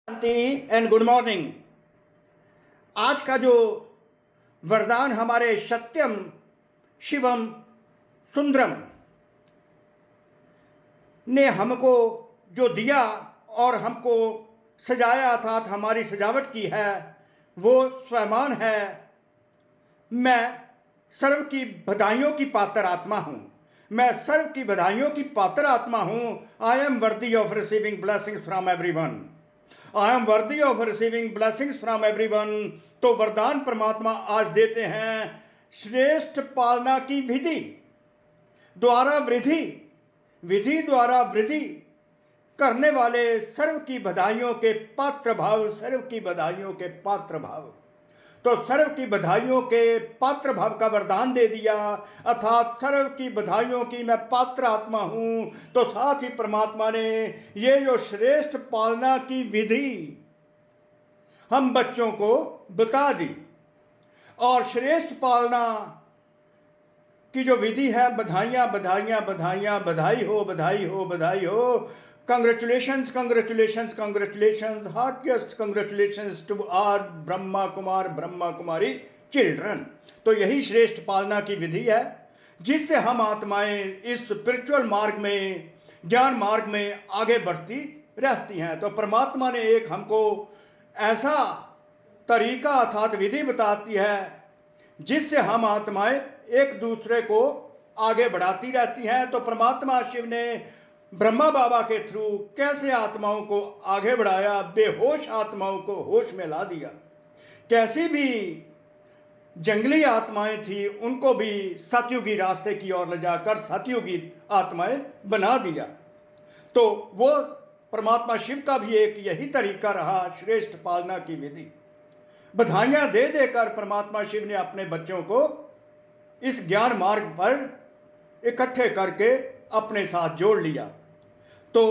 Shanti and good morning. आज का जो वरदान हमारे सत्यम शिवम सुंदरम ने हमको जो दिया और हमको सजाया अर्थात हमारी सजावट की है वो स्वयं है। मैं सर्व की बधाइयों की पात्र आत्मा हूँ। मैं सर्व की बधाइयों की पात्र आत्मा हूँ। I am worthy of receiving blessings from everyone. I am worthy of receiving blessings from everyone. तो वरदान परमात्मा आज देते हैं, श्रेष्ठ पालना की विधि द्वारा वृद्धि, विधि द्वारा वृद्धि करने वाले सर्व की बधाइयों के पात्र भाव, सर्व की बधाइयों के पात्र भाव। तो सर्व की बधाइयों के पात्र भाव का वरदान दे दिया, अर्थात सर्व की बधाइयों की मैं पात्र आत्मा हूं। तो साथ ही परमात्मा ने ये जो श्रेष्ठ पालना की विधि हम बच्चों को बता दी, और श्रेष्ठ पालना की जो विधि है, बधाइयां बधाइयां बधाइयां, बधाई हो बधाई हो बधाई हो। Congratulations congratulations congratulations, heartiest congratulations to our Brahma Kumar Brahma Kumari children. तो यही श्रेष्ठ पालना की विधि है जिससे हम आत्माएं इस स्पिरिचुअल मार्ग में, ज्ञान मार्ग में आगे बढ़ती रहती हैं। तो परमात्मा ने एक हमको ऐसा तरीका अर्थात विधि बताती है जिससे हम आत्माएं एक दूसरे को आगे बढ़ाती रहती हैं। तो परमात्मा शिव ने ब्रह्मा बाबा के थ्रू कैसे आत्माओं को आगे बढ़ाया, बेहोश आत्माओं को होश में ला दिया। कैसी भी जंगली आत्माएं थी उनको भी सतयुगी रास्ते की ओर ले जाकर सतयुगी आत्माएं बना दिया। तो वो परमात्मा शिव का भी एक यही तरीका रहा, श्रेष्ठ पालना की विधि। बधाइयां दे देकर परमात्मा शिव ने अपने बच्चों को इस ज्ञान मार्ग पर इकट्ठे करके अपने साथ जोड़ लिया। तो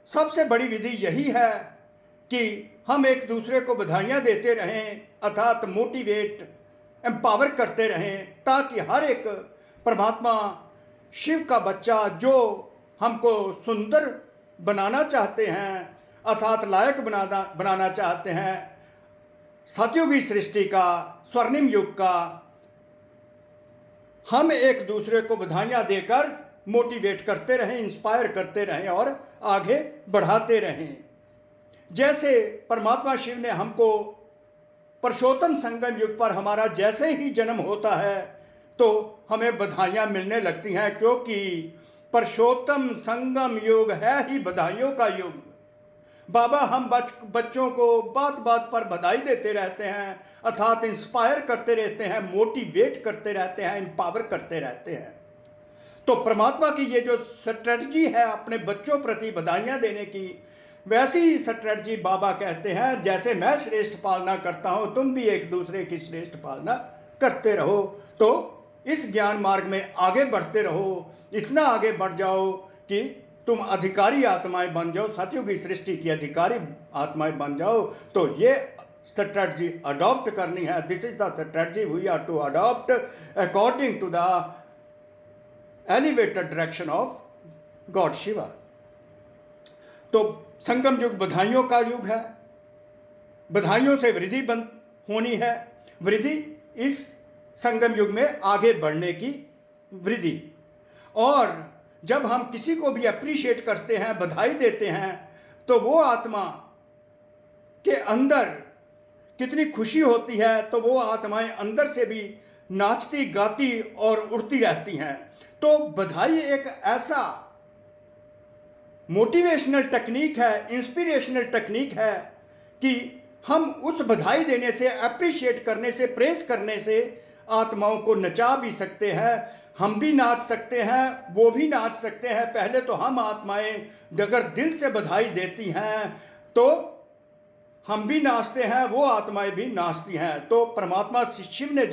सबसे बड़ी विधि यही है कि हम एक दूसरे को बधाइयां देते रहें, अर्थात मोटिवेट, एम्पावर करते रहें, ताकि हर एक परमात्मा शिव का बच्चा जो हमको सुंदर बनाना चाहते हैं, अर्थात लायक बनाना चाहते हैं सतयुगी सृष्टि का, स्वर्णिम युग का, हम एक दूसरे को बधाइयां देकर मोटिवेट करते रहें, इंस्पायर करते रहें और आगे बढ़ाते रहें। जैसे परमात्मा शिव ने हमको पुरुषोत्तम संगम युग पर हमारा जैसे ही जन्म होता है तो हमें बधाइयां मिलने लगती हैं, क्योंकि पुरुषोत्तम संगम युग है ही बधाइयों का युग। बाबा हम बच्चों को बात बात पर बधाई देते रहते हैं, अर्थात इंस्पायर करते रहते हैं, मोटिवेट करते रहते हैं, एम्पावर करते रहते हैं। तो परमात्मा की ये जो स्ट्रेटजी है अपने बच्चों प्रति बधाइयां देने की, वैसी ही स्ट्रेटजी बाबा कहते हैं, जैसे मैं श्रेष्ठ पालना करता हूं तुम भी एक दूसरे की श्रेष्ठ पालना करते रहो। तो इस ज्ञान मार्ग में आगे बढ़ते रहो, इतना आगे बढ़ जाओ कि तुम अधिकारी आत्माएं बन जाओ, सतयुगी सृष्टि की अधिकारी आत्माएं बन जाओ। तो ये स्ट्रेटजी अडॉप्ट करनी है। This is the strategy we are to adopt according to the elevated direction of God Shiva. तो संगम युग बधाइयों का युग है, बधाइयों से वृद्धि होनी है। वृद्धि इस संगम युग में आगे बढ़ने की वृद्धि। और जब हम किसी को भी अप्रिशिएट करते हैं, बधाई देते हैं, तो वो आत्मा के अंदर कितनी खुशी होती है। तो वो आत्माएं अंदर से भी नाचती गाती और उड़ती रहती हैं। तो बधाई एक ऐसा मोटिवेशनल टेक्निक है, इंस्पिरेशनल टेक्निक है कि हम उस बधाई देने से, अप्रिशिएट करने से, प्रेस करने से आत्माओं को नचा भी सकते हैं। हम भी नाच सकते हैं, वो भी नाच सकते हैं। पहले तो हम आत्माएं अगर दिल से बधाई देती हैं तो हम भी नाचते हैं, वो आत्माएं भी नाचती हैं। तो परमात्मा शिव ने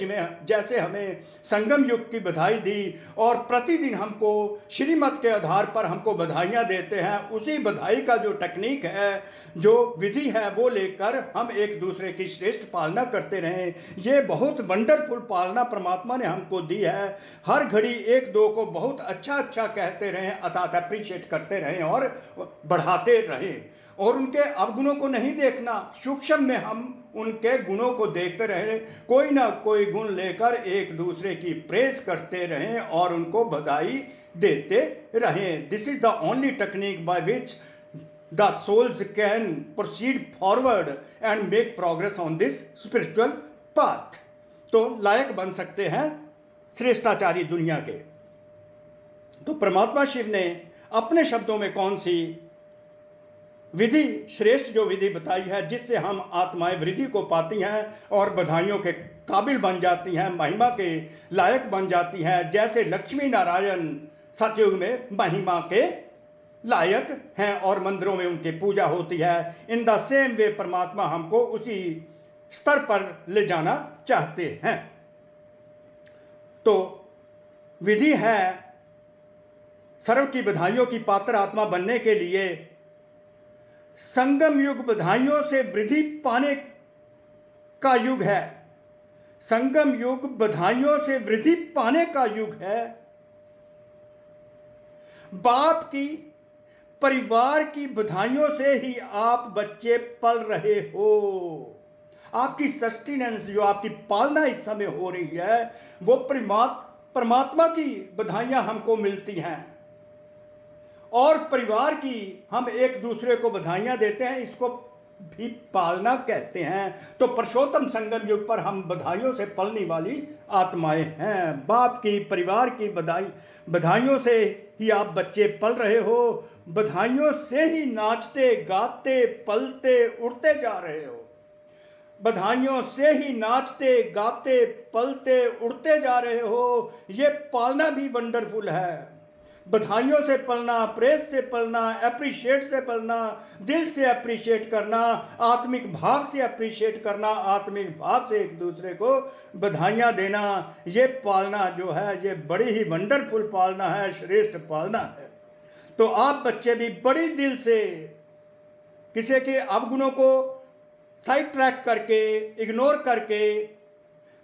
जैसे हमें संगम युग की बधाई दी और प्रतिदिन हमको श्रीमत के आधार पर हमको बधाइयां देते हैं, उसी बधाई का जो टेक्निक है, जो विधि है, वो लेकर हम एक दूसरे की श्रेष्ठ पालना करते रहें। ये बहुत वंडरफुल पालना परमात्मा ने हमको दी है। हर घड़ी एक दो को बहुत अच्छा अच्छा कहते रहें, अर्थात अप्रिशिएट करते रहें और बढ़ाते रहें। और उनके अवगुणों को नहीं देखना, सूक्ष्म में हम उनके गुणों को देखते रहे, कोई ना कोई गुण लेकर एक दूसरे की प्रेज करते रहें और उनको बधाई देते रहें। This is the only technique by which the souls can proceed forward and make progress on this spiritual path. तो लायक बन सकते हैं श्रेष्ठाचारी दुनिया के। तो परमात्मा शिव ने अपने शब्दों में कौन सी विधि, श्रेष्ठ जो विधि बताई है, जिससे हम आत्माएं वृद्धि को पाती हैं और बधाइयों के काबिल बन जाती हैं, महिमा के लायक बन जाती हैं, जैसे लक्ष्मी नारायण सतयुग में महिमा के लायक हैं और मंदिरों में उनकी पूजा होती है। इन द सेम वे परमात्मा हमको उसी स्तर पर ले जाना चाहते हैं। तो विधि है सर्व की बधाइयों की पात्र आत्मा बनने के लिए संगम युग बधाइयों से वृद्धि पाने का युग है। संगम युग बधाइयों से वृद्धि पाने का युग है। बाप की, परिवार की बधाइयों से ही आप बच्चे पल रहे हो। आपकी सस्टेनेंस, जो आपकी पालना इस समय हो रही है, वो परमात्मा की बधाइयां हमको मिलती हैं और परिवार की हम एक दूसरे को बधाइयां देते हैं, इसको भी पालना कहते हैं। तो पुरुषोत्तम संगम युग पर हम बधाइयों से पलने वाली आत्माएं हैं। बाप की, परिवार की बधाइयों से ही आप बच्चे पल रहे हो, बधाइयों से ही नाचते गाते पलते उड़ते जा रहे हो। बधाइयों से ही नाचते गाते पलते उड़ते जा रहे हो। ये पालना भी वंडरफुल है। बधाइयों से पलना, प्रेस से पलना, एप्रिशिएट से पलना, दिल से एप्रिशिएट करना, आत्मिक भाव से एप्रिशिएट करना, आत्मिक भाव से एक दूसरे को बधाइयां देना, ये पालना जो है ये बड़ी ही वंडरफुल पालना है, श्रेष्ठ पालना है। तो आप बच्चे भी बड़ी दिल से किसी के अवगुणों को साइड ट्रैक करके, इग्नोर करके,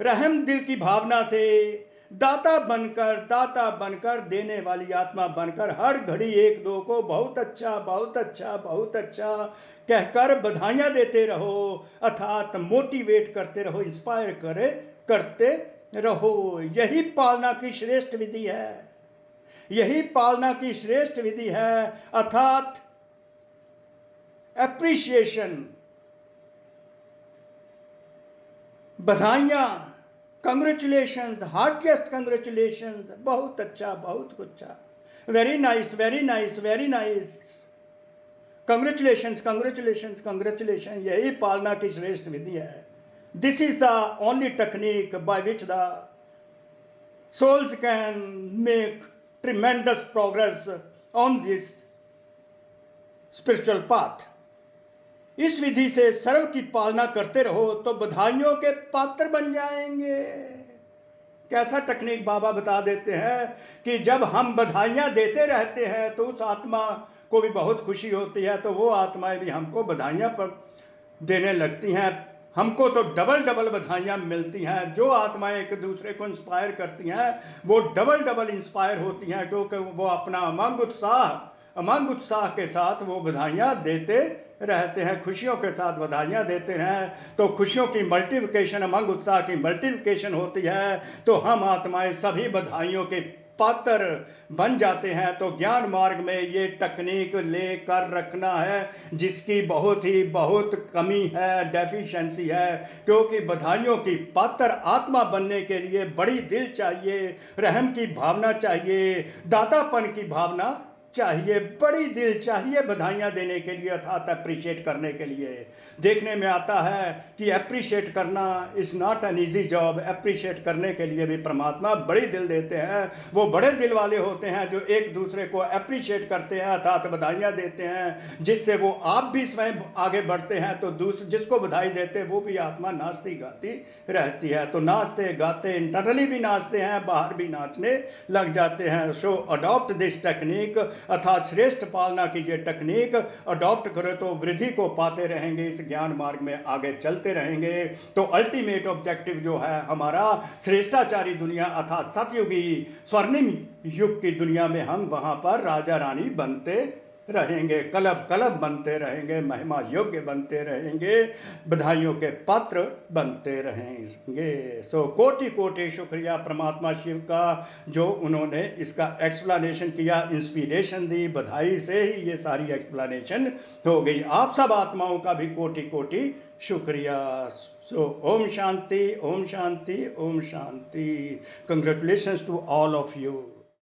रहम दिल की भावना से दाता बनकर देने वाली आत्मा बनकर हर घड़ी एक दो को बहुत अच्छा बहुत अच्छा बहुत अच्छा कहकर बधाइयां देते रहो, अर्थात मोटिवेट करते रहो, इंस्पायर करते रहो। यही पालना की श्रेष्ठ विधि है। यही पालना की श्रेष्ठ विधि है, अर्थात एप्रिशिएशन, बधाइयां, कंग्रेचुलेशंस, हार्टिएस्ट कंग्रेचुलेशंस, बहुत अच्छा बहुत अच्छा, very nice very nice very nice, congratulations congratulations congratulation. यही पालना की श्रेष्ठ विधि है। This is the only technique by which the souls can make tremendous progress on this spiritual path. इस विधि से सर्व की पालना करते रहो तो बधाइयों के पात्र बन जाएंगे। कैसा टेक्निक बाबा बता देते हैं कि जब हम बधाइयां देते रहते हैं तो उस आत्मा को भी बहुत खुशी होती है, तो वो आत्माएं भी हमको बधाइयां पर देने लगती हैं। हमको तो डबल बधाइयां मिलती हैं। जो आत्माएं एक दूसरे को इंस्पायर करती हैं वो डबल इंस्पायर होती हैं, क्योंकि वो अपना अमंग उत्साह के साथ वो बधाइयां देते रहते हैं, खुशियों के साथ बधाइयां देते हैं। तो खुशियों की मल्टीप्लिकेशन, अमंग उत्साह की मल्टीप्लिकेशन होती है, तो हम आत्माएं सभी बधाइयों के पात्र बन जाते हैं। तो ज्ञान मार्ग में ये तकनीक लेकर रखना है, जिसकी बहुत कमी है, डेफिशिएंसी है, क्योंकि बधाइयों की पात्र आत्मा बनने के लिए बड़ी दिल चाहिए, रहम की भावना चाहिए, दातापन की भावना चाहिए, बड़ी दिल चाहिए बधाइयां देने के लिए, अर्थात अप्रिशिएट करने के लिए। देखने में आता है कि अप्रिशिएट करना is not an easy job. Appreciate करने के लिए भी परमात्मा बड़ी दिल देते हैं। वो बड़े दिल वाले होते हैं जो एक दूसरे को अप्रिशिएट करते हैं, अर्थात बधाइयां देते हैं, जिससे वो आप भी स्वयं आगे बढ़ते हैं। तो जिसको बधाई देते वो भी आत्मा नाचती गाती रहती है। तो नाचते गाते इंटरनली भी नाचते हैं, बाहर भी नाचने लग जाते हैं। सो अडॉप्ट दिस टेक्निक, अर्थात श्रेष्ठ पालना की ये टेक्निक अडॉप्ट करो तो वृद्धि को पाते रहेंगे, इस ज्ञान मार्ग में आगे चलते रहेंगे। तो अल्टीमेट ऑब्जेक्टिव जो है हमारा श्रेष्ठाचारी दुनिया, अर्थात सतयुगी स्वर्णिम युग की दुनिया में हम वहां पर राजा रानी बनते रहेंगे, कलब कलब बनते रहेंगे, महिमा योग्य बनते रहेंगे, बधाइयों के पात्र बनते रहेंगे। सो कोटि कोटि शुक्रिया परमात्मा शिव का, जो उन्होंने इसका एक्सप्लेनेशन किया, इंस्पिरेशन दी। बधाई से ही ये सारी एक्सप्लेनेशन हो गई। आप सब आत्माओं का भी कोटि कोटि शुक्रिया। सो ओम शांति, ओम शांति, ओम शांति। Congratulations to all of you.